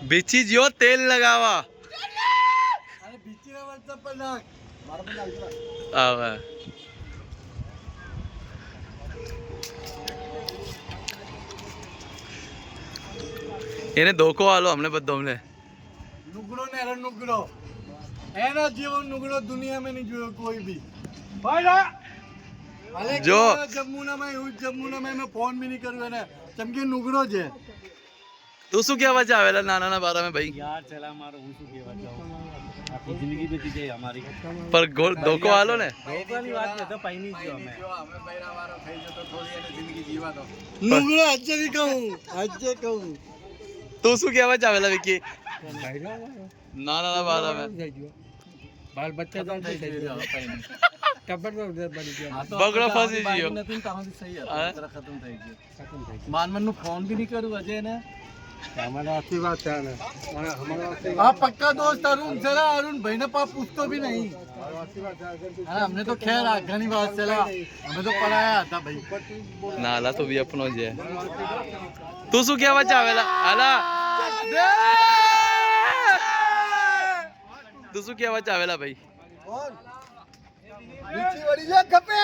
બીચી જો તેલ લગાવા આવે એને ધોકો આલો અમને બધો અમને નુગડો ને રણ નુગડો એના જેવો નુગડો દુનિયામાં નહીં જોયો કોઈ બી જો જમ્મુના મેં ફોન બી નહીં કર્યો એને ચમકી નુગડો છે તું શું કહેવા ચાવેલા નાના બારામાં ભાઈ યાર ચલા મારો હું શું કહેવા જાઉં આખી જિંદગી બીતી જાય અમારી પર ધોકો આલો ને ધોકાની વાત છે તો પૈની જ અમે બૈરા વાળો થઈ જતો થોડી એને જિંદગી જીવા દો નુગડો આજે બી કહું તું શું કહેવા ચાવેલા વિકી નાના બારામાં બાલ બચ્ચા તો થઈ ગયો બગડો ફસી ગયો નથી તામાંથી સહી હતો ખતમ થઈ ગયો માનમન નું ફોન બી નહીં કર્યું અજય ને हमारा आशीर्वाद है ना हाँ पक्का दोस्त अरुण चला अरुण भाई ने पाप पूछतो भी नहीं हाँ हमने तो खैर घनी बात चला हमें तो पढ़ाया था भाई નાલા તો બી આપનો છે તું શું કહેવા ચાવેલા આલા તું શું કહેવા ચાવેલા ભાઈ નીચી વળી જા કપે